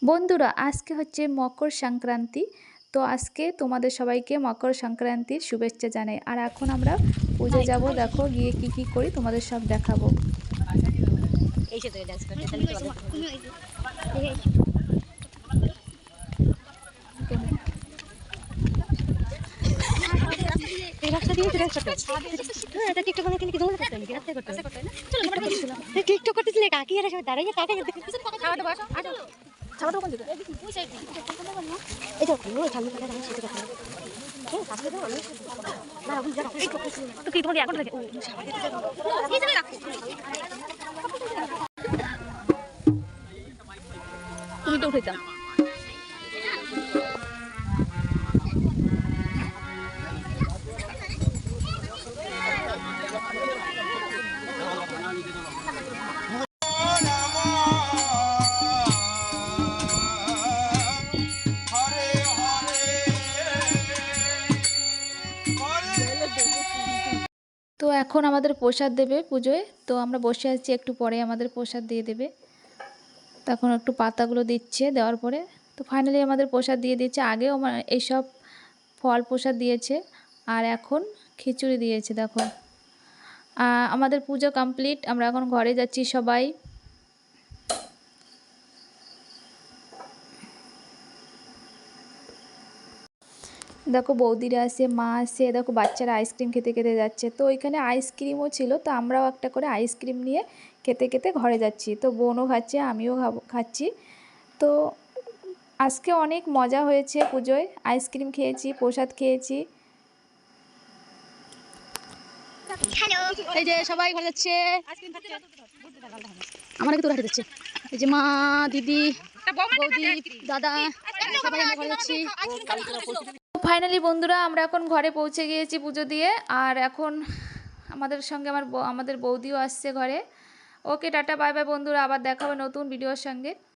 বন্ধুরা আজকে হচ্ছে মকর সংক্রান্তি। তো আজকে তোমাদের সবাইকে মকর সংক্রান্তির শুভেচ্ছা জানাই। আর এখন আমরা পুজো যাব, দেখো গিয়ে কি কি করি তোমাদের সব দেখাবো। টিকটক করতেছিলে কাকি এরা সবাই দাঁড়িয়ে কাকে তুমি তো উঠেতাম। তো এখন আমাদের প্রসাদ দেবে পুজোয়, তো আমরা বসে আছি, একটু পরে আমাদের প্রসাদ দিয়ে দেবে। তখন একটু পাতাগুলো দিচ্ছে, দেওয়ার পরে তো ফাইনালি আমাদের প্রসাদ দিয়ে দিচ্ছে। আগেও এইসব ফল প্রসাদ দিয়েছে, আর এখন খিচুড়ি দিয়েছে। দেখো আমাদের পুজো কমপ্লিট, আমরা এখন ঘরে যাচ্ছি সবাই। দেখো বৌদিরা আসে, মা আসে, দেখো বাচ্চারা আইসক্রিম খেতে খেতে যাচ্ছে। তো ওইখানে আইসক্রিমও ছিল, তো আমরাও একটা করে আইসক্রিম নিয়ে খেতে খেতে ঘরে যাচ্ছি। তো বোনও খাচ্ছে, আমিও খাচ্ছি। তো আজকে অনেক মজা হয়েছে পুজোয়, আইসক্রিম খেয়েছি, প্রসাদ খেয়েছি। এই যে সবাই ঘরে যাচ্ছে, আমার তো ঘরে যাচ্ছে। এই যে মা, দিদি, বৌদি, দাদা সবাই আমরা ঘরে যাচ্ছি। ফাইনালি বন্ধুরা আমরা এখন ঘরে পৌঁছে গিয়েছি পুজো দিয়ে। আর এখন আমাদের সঙ্গে আমাদের বৌদিও আসছে ঘরে। ওকে টাটা বাই বাই বন্ধুরা, আবার দেখা হবে নতুন ভিডিওর সঙ্গে।